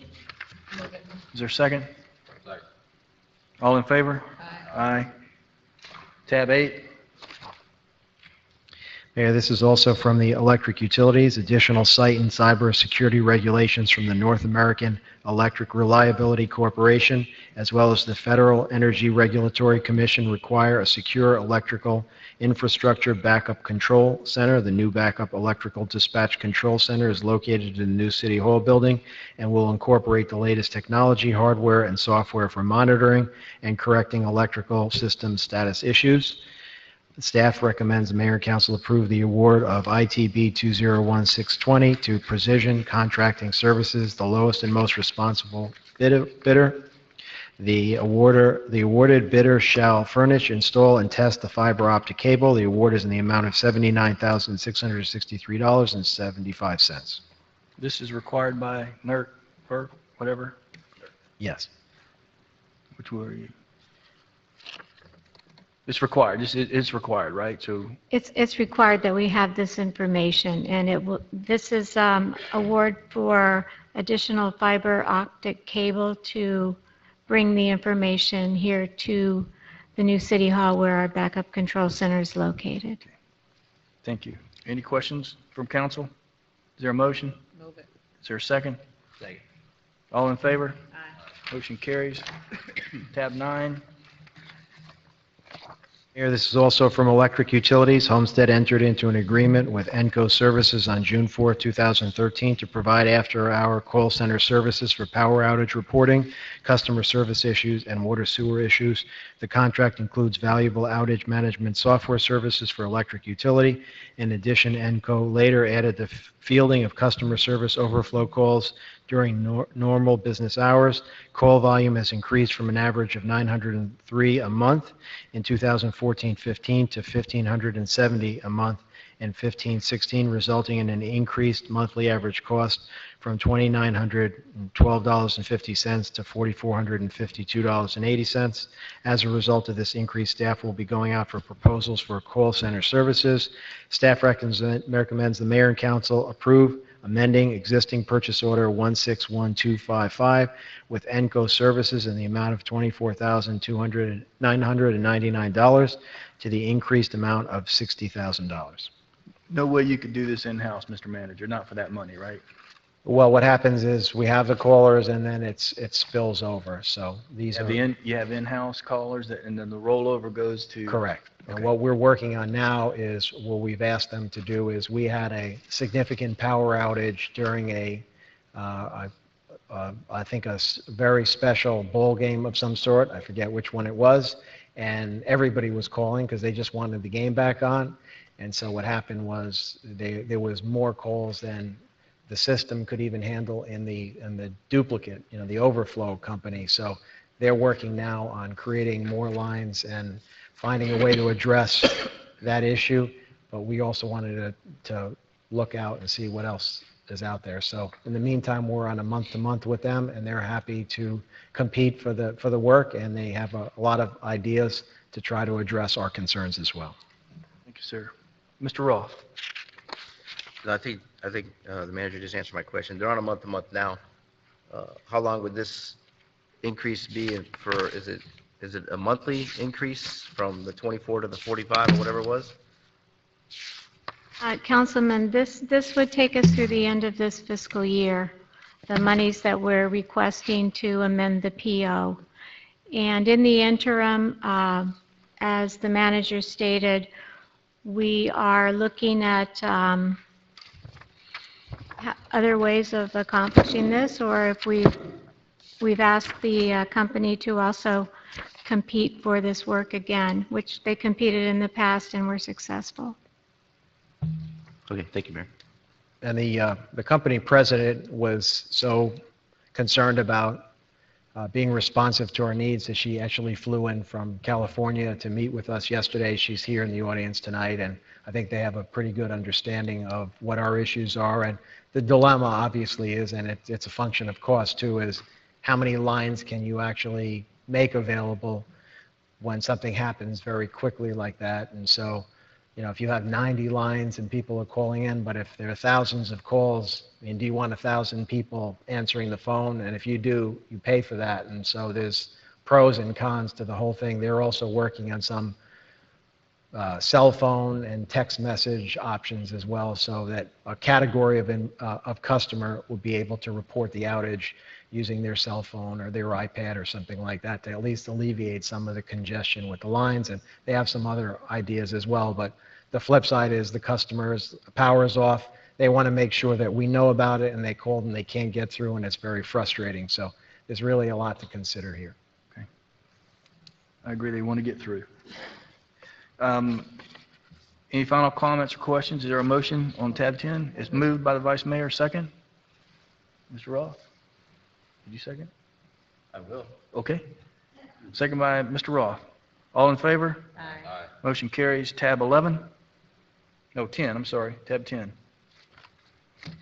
A: Is there a second? All in favor? Aye. Tab 8.
J: Mayor, this is also from the electric utilities, additional site and cyber security regulations from the North American Electric Reliability Corporation, as well as the Federal Energy Regulatory Commission require a secure electrical infrastructure backup control center. The new backup electrical dispatch control center is located in the new City Hall building and will incorporate the latest technology, hardware, and software for monitoring and correcting electrical system status issues. Staff recommends the mayor and council approve the award of ITB 201620 to Precision Contracting Services, the lowest and most responsible bidder. The awarded bidder shall furnish, install, and test the fiber optic cable. The award is in the amount of $79,663.75.
A: This is required by NERC, or whatever.
J: Yes.
A: Which were you? It's required. It's required, right? So
N: It's required that we have this information, and this is award for additional fiber optic cable to bring the information here to the new City Hall where our backup control center is located.
A: thank you. Any questions from council? Is there a motion?
I: Move it.
A: Is there a second?
L: Second.
A: All in favor?
I: Aye.
A: Motion carries. Tab 9.
J: Mayor, this is also from Electric Utilities. Homestead entered into an agreement with Enco Services on June 4, 2013 to provide after-hour call center services for power outage reporting, customer service issues, and water sewer issues. The contract includes valuable outage management software services for electric utility. In addition, Enco later added the fielding of customer service overflow calls during normal business hours. Call volume has increased from an average of 903 a month in 2014-15 to 1,570 a month in 15-16, resulting in an increased monthly average cost from $2,912.50 to $4,452.80. As a result of this increase, staff will be going out for proposals for call center services. Staff recommends the mayor and council approve amending existing purchase order 161255 with Enco Services in the amount of $24,999 to the increased amount of $60,000.
A: No way you could do this in-house, Mr. Manager, not for that money, right?
J: Well, what happens is we have the callers and then it spills over. So these are
A: You have in-house callers that, and then the rollover goes to?
J: correct. And
A: Okay.
J: what we're working on now is, what we've asked them to do is, we had a significant power outage during I think very special ball game of some sort. I forget which one it was. And everybody was calling because they just wanted the game back on. And so what happened was there was more calls than the system could even handle in the duplicate, the overflow company. So they're working now on creating more lines and finding a way to address that issue. But we also wanted to look out and see what else is out there. So in the meantime, we're on a month-to-month with them, and they're happy to compete for the work, and they have a lot of ideas to try to address our concerns as well.
A: Thank you, sir. Mr. Roth?
L: I think the manager just answered my question. They're on a month-to-month now. How long would this increase be for, is it a monthly increase from the 24 to the 45 or whatever it was?
N: Councilman, this would take us through the end of this fiscal year, the monies that we're requesting to amend the PO. And in the interim, as the manager stated, we are looking at other ways of accomplishing this, or if we've asked the company to also compete for this work again, which they competed in the past and were successful.
L: Okay, thank you, Mayor.
J: And the company president was so concerned about being responsive to our needs that she actually flew in from California to meet with us yesterday. She's here in the audience tonight, and I think they have a pretty good understanding of what our issues are. And the dilemma obviously is, and it's a function of cost too, is how many lines can you actually make available when something happens very quickly like that. And so, if you have 90 lines and people are calling in, but if there are thousands of calls, I mean, do you want 1,000 people answering the phone? And if you do, you pay for that. And so there's pros and cons to the whole thing. They're also working on some cell phone and text message options as well, so that a category of customer will be able to report the outage using their cell phone or their iPad or something like that, to at least alleviate some of the congestion with the lines. And they have some other ideas as well. But the flip side is the customers, power is off. They want to make sure that we know about it, and they called and they can't get through, and it's very frustrating. So there's really a lot to consider here.
A: Okay. I agree, they want to get through. Any final comments or questions? Is there a motion on tab 10? It's moved by the Vice Mayor, second. Mr. Roth? Did you second?
L: I will.
A: Okay. Second by Mr. Roth. All in favor?
L: Aye.
A: Motion carries. Tab 11? No, 10, I'm sorry. Tab 10.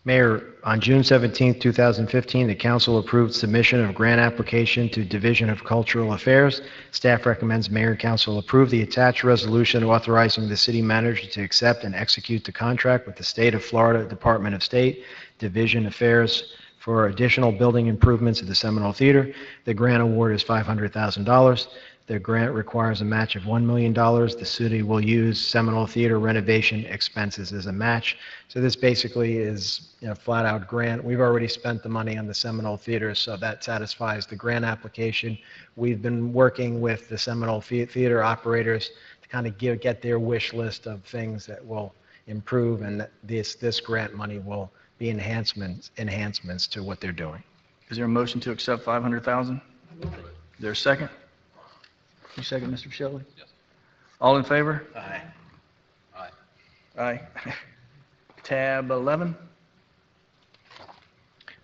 J: Mayor, on June 17, 2015, the council approved submission of grant application to Division of Cultural Affairs. Staff recommends Mayor and council approve the attached resolution authorizing the city manager to accept and execute the contract with the State of Florida Department of State, Division Affairs, for additional building improvements at the Seminole Theater. The grant award is $500,000. The grant requires a match of $1 million. The city will use Seminole Theater renovation expenses as a match. So this basically is a flat-out grant. We've already spent the money on the Seminole Theater, so that satisfies the grant application. We've been working with the Seminole Theater operators to kind of get their wish list of things that will improve, and this grant money will be enhancements to what they're doing.
A: Is there a motion to accept $500,000? Is there a second? You second, Mr. Shelley?
D: Yes.
A: All in favor?
L: Aye.
A: Aye. Tab 11?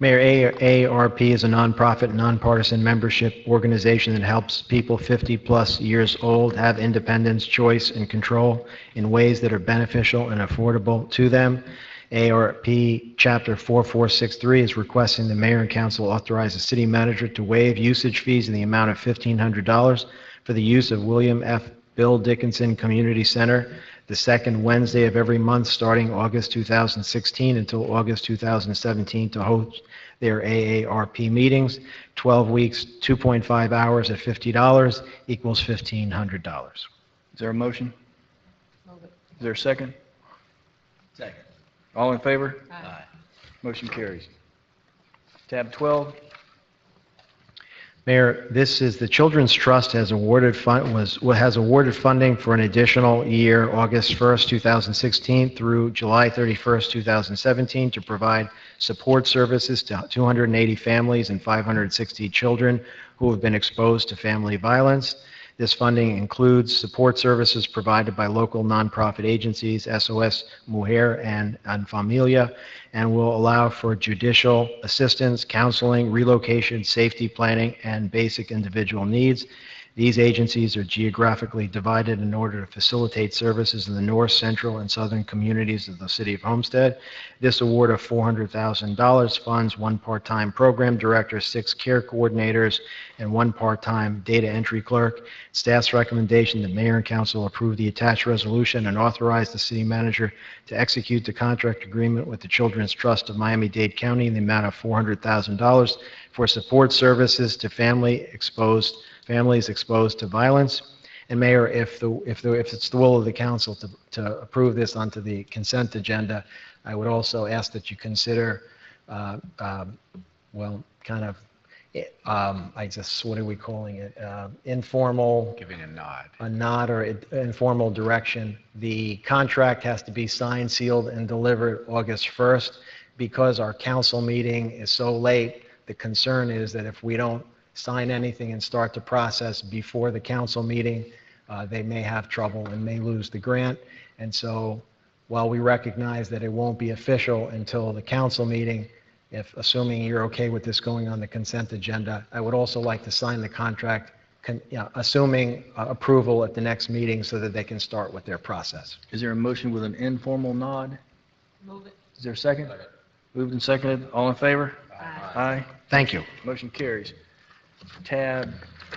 J: Mayor, AARP is a nonprofit, nonpartisan membership organization that helps people 50-plus years old have independence, choice, and control in ways that are beneficial and affordable to them. AARP Chapter 4463 is requesting the mayor and council authorize the city manager to waive usage fees in the amount of $1,500 for the use of William F. Bill Dickinson Community Center the second Wednesday of every month starting August 2016 until August 2017 to host their AARP meetings. 12 weeks, 2.5 hours at $50 equals $1,500.
A: Is there a motion? Is there a second?
L: Second.
A: All in favor?
L: Aye.
A: Motion carries. Tab 12.
J: Mayor, this is the Children's Trust has awarded funding for an additional year, August 1st, 2016 through July 31st, 2017, to provide support services to 280 families and 560 children who have been exposed to family violence. This funding includes support services provided by local nonprofit agencies, SOS Mujer and Familia, and will allow for judicial assistance, counseling, relocation, safety planning, and basic individual needs. These agencies are geographically divided in order to facilitate services in the north, central, and southern communities of the city of Homestead. This award of $400,000 funds one part-time program director, 6 care coordinators, and 1 part-time data entry clerk. Staff's recommendation that mayor and council approve the attached resolution and authorize the city manager to execute the contract agreement with the Children's Trust of Miami-Dade County in the amount of $400,000 for support services to families exposed to violence. And Mayor, if it's the will of the council to approve this onto the consent agenda, I would also ask that you consider, what are we calling it? Informal.
H: Giving a nod.
J: A nod or informal direction. The contract has to be signed, sealed, and delivered August 1st. Because our council meeting is so late, the concern is that if we don't sign anything and start the process before the council meeting, they may have trouble and may lose the grant. And so while we recognize that it won't be official until the council meeting, assuming you're okay with this going on the consent agenda, I would also like to sign the contract, assuming approval at the next meeting so that they can start with their process.
A: Is there a motion with an informal nod?
I: Move it.
A: Is there a second? Moved and seconded. All in favor? Aye.
J: Thank you.
A: Motion carries. Tab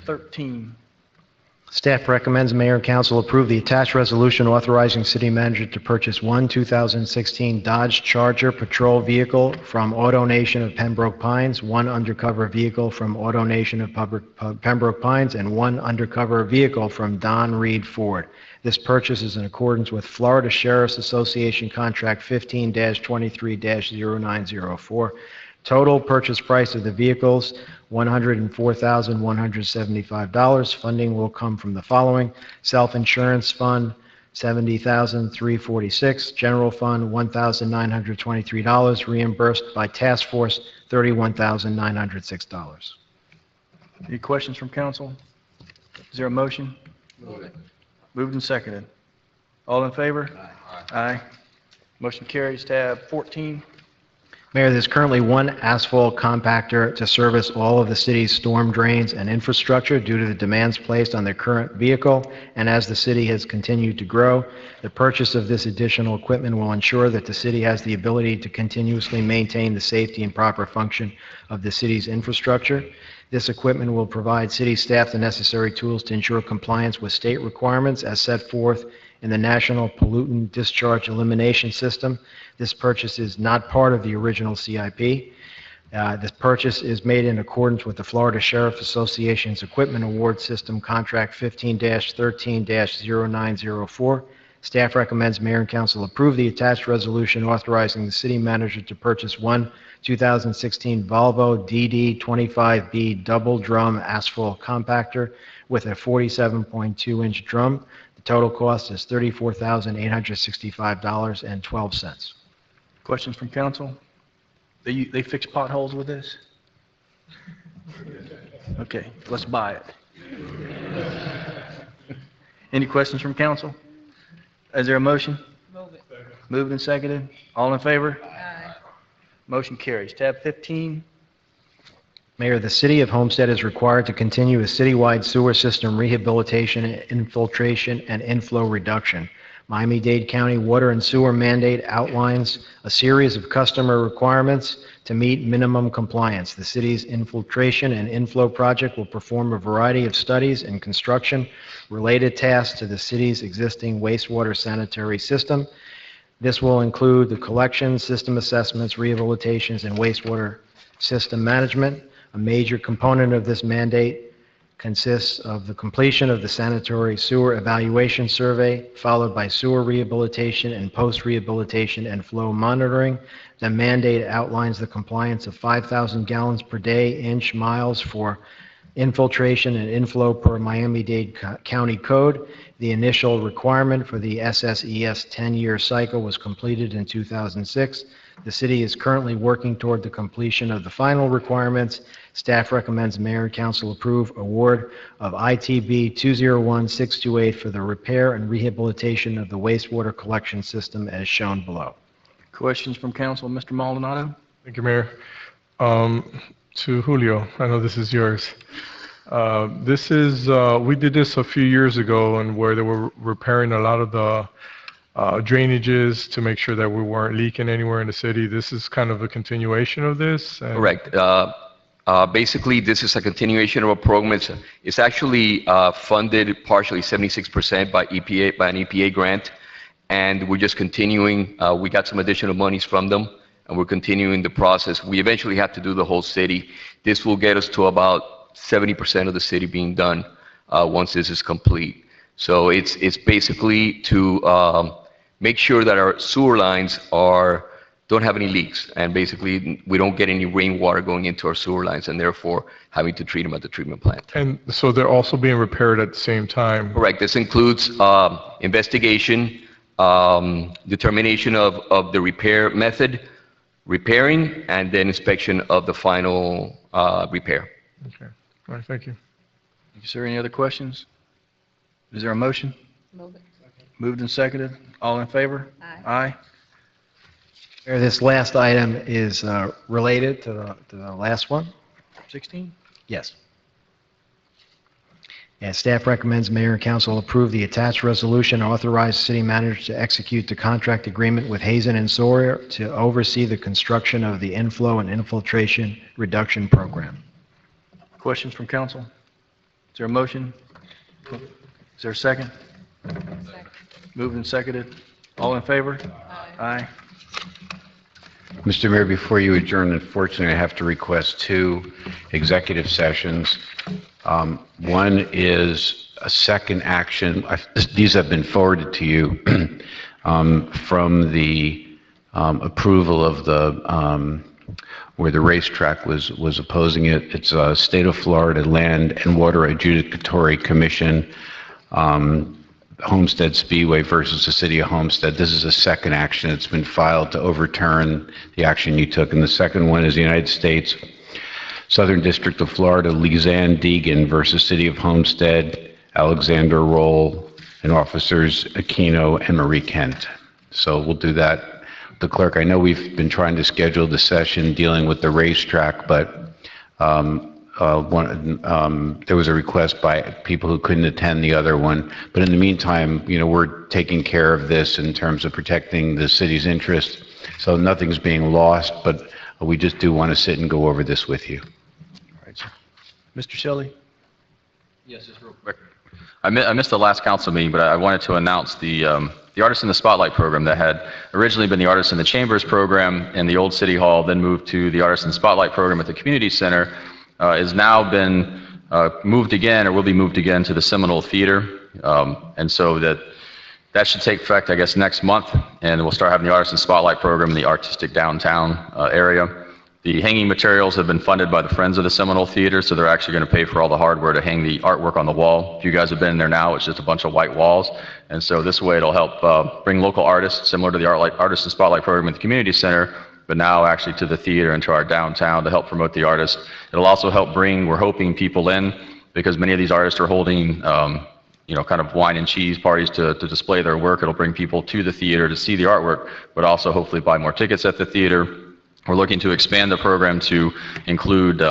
A: 13.
J: Staff recommends mayor and council approve the attached resolution authorizing city manager to purchase one 2016 Dodge Charger patrol vehicle from Auto Nation of Pembroke Pines, one undercover vehicle from Auto Nation of Pembroke Pines, and one undercover vehicle from Don Reed Ford. This purchase is in accordance with Florida Sheriff's Association Contract 15-23-0904. Total purchase price of the vehicles, $104,175. Funding will come from the following: self-insurance fund, $70,346; general fund, $1,923; reimbursed by task force, $31,906.
A: Any questions from council? Is there a motion?
L: Move it.
A: Moved and seconded. All in favor? Aye. Motion carries. Tab 14.
J: Mayor, there's currently one asphalt compactor to service all of the city's storm drains and infrastructure due to the demands placed on their current vehicle, and as the city has continued to grow, the purchase of this additional equipment will ensure that the city has the ability to continuously maintain the safety and proper function of the city's infrastructure. This equipment will provide city staff the necessary tools to ensure compliance with state requirements as set forth in the National Pollutant Discharge Elimination System. This purchase is not part of the original CIP. This purchase is made in accordance with the Florida Sheriff's Association's Equipment Award System Contract 15-13-0904. Staff recommends mayor and council approve the attached resolution authorizing the city manager to purchase one 2016 Volvo DD25B double drum asphalt compactor with a 47.2-inch drum. The total cost is $34,865.12.
A: Questions from council? They fix potholes with this? Okay, let's buy it. Any questions from council? Is there a motion?
I: Move it.
A: Moved and seconded. All in favor? Aye. Motion carries. Tab 15.
J: Mayor, the city of Homestead is required to continue a citywide sewer system rehabilitation, infiltration, and inflow reduction. Miami-Dade County Water and Sewer Mandate outlines a series of customer requirements to meet minimum compliance. The city's infiltration and inflow project will perform a variety of studies and construction-related tasks to the city's existing wastewater sanitary system. This will include the collection, system assessments, rehabilitations, and wastewater system management. A major component of this mandate consists of the completion of the sanitary sewer evaluation survey, followed by sewer rehabilitation and post-rehabilitation and flow monitoring. The mandate outlines the compliance of 5,000 gallons per day, inch miles for infiltration and inflow per Miami-Dade County Code. The initial requirement for the SSES 10-year cycle was completed in 2006. The city is currently working toward the completion of the final requirements. Staff recommends Mayor and Council approve award of ITB 201628 for the repair and rehabilitation of the wastewater collection system as shown below.
A: Questions from council, Mr. Maldonado?
F: Thank you, Mayor. To Julio, I know this is yours. We did this a few years ago, and where they were repairing a lot of the drainages to make sure that we weren't leaking anywhere in the city. This is kind of a continuation of this?
O: Correct. Basically, this is a continuation of a program. It's actually funded partially 76% by EPA, by an EPA grant, and we're just continuing. We got some additional monies from them, and we're continuing the process. We eventually have to do the whole city. This will get us to about 70% of the city being done once this is complete. So it's basically to make sure that our sewer lines don't have any leaks, and basically we don't get any rainwater going into our sewer lines, and therefore having to treat them at the treatment plant.
F: And so they're also being repaired at the same time?
O: Correct. This includes investigation, determination of the repair method, repairing, and then inspection of the final repair.
F: Okay. All right, thank you.
A: Is there any other questions? Is there a motion?
I: Move it.
A: Moved and seconded. All in favor? Aye.
J: Mayor, this last item is related to the last one.
A: 16?
J: Yes. And staff recommends Mayor and Council approve the attached resolution, authorize city manager to execute the contract agreement with Hazen and Sawyer to oversee the construction of the inflow and infiltration reduction program.
A: Questions from council? Is there a motion? Is there a second? Moved and seconded. All in favor? Aye.
H: Mr. Mayor, before you adjourn, unfortunately, I have to request 2 executive sessions. One is a second action. These have been forwarded to you from the approval of the where the racetrack was opposing it. It's a State of Florida Land and Water Adjudicatory Commission, Homestead Speedway versus the City of Homestead. This is a second action that's been filed to overturn the action you took. And the second one is the United States Southern District of Florida, Lizanne Deegan versus City of Homestead, Alexander Roll, and Officers Aquino and Marie Kent. So we'll do that. The clerk, I know we've been trying to schedule the session dealing with the racetrack, but there was a request by people who couldn't attend the other one. But in the meantime, we're taking care of this in terms of protecting the city's interest. So nothing's being lost, but we just do want to sit and go over this with you.
A: All right, sir. Mr. Shelley?
D: Yes, just real quick. I missed the last council meeting, but I wanted to announce the Artists in the Spotlight program that had originally been the Artists in the Chambers program in the old City Hall, then moved to the Artists in the Spotlight program at the Community Center, is now been moved again, or will be moved again, to the Seminole Theater. And so that should take effect, I guess, next month, and we'll start having the Artists in the Spotlight program in the artistic downtown area. The hanging materials have been funded by the Friends of the Seminole Theater, so they're actually going to pay for all the hardware to hang the artwork on the wall. If you guys have been in there now, it's just a bunch of white walls. And so this way it'll help bring local artists, similar to the Artists in Spotlight program at the Community Center, but now actually to the theater and to our downtown to help promote the artists. It'll also help bring, we're hoping, people in, because many of these artists are holding kind of wine and cheese parties to display their work. It'll bring people to the theater to see the artwork, but also hopefully buy more tickets at the theater. We're looking to expand the program to include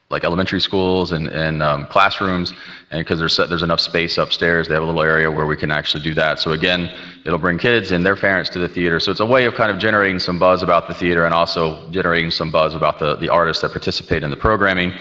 D: like elementary schools and classrooms, and because there's enough space upstairs, they have a little area where we can actually do that. So again, it'll bring kids and their parents to the theater. So it's a way of kind of generating some buzz about the theater and also generating some buzz about the artists that participate in the programming.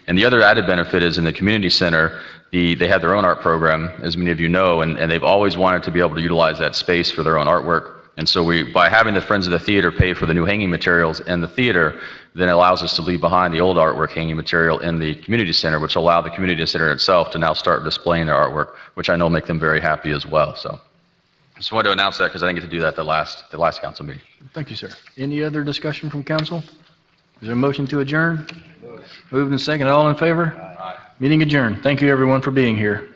D: And the other added benefit is in the community center, they have their own art program, as many of you know, and they've always wanted to be able to utilize that space for their own artwork. And so by having the Friends of the Theater pay for the new hanging materials in the theater, then it allows us to leave behind the old artwork hanging material in the community center, which will allow the community center itself to now start displaying their artwork, which I know make them very happy as well. So just wanted to announce that because I didn't get to do that the last council meeting.
A: Thank you, sir. Any other discussion from council? Is there a motion to adjourn? Moved and second. All in favor? Meeting adjourned. Thank you, everyone, for being here.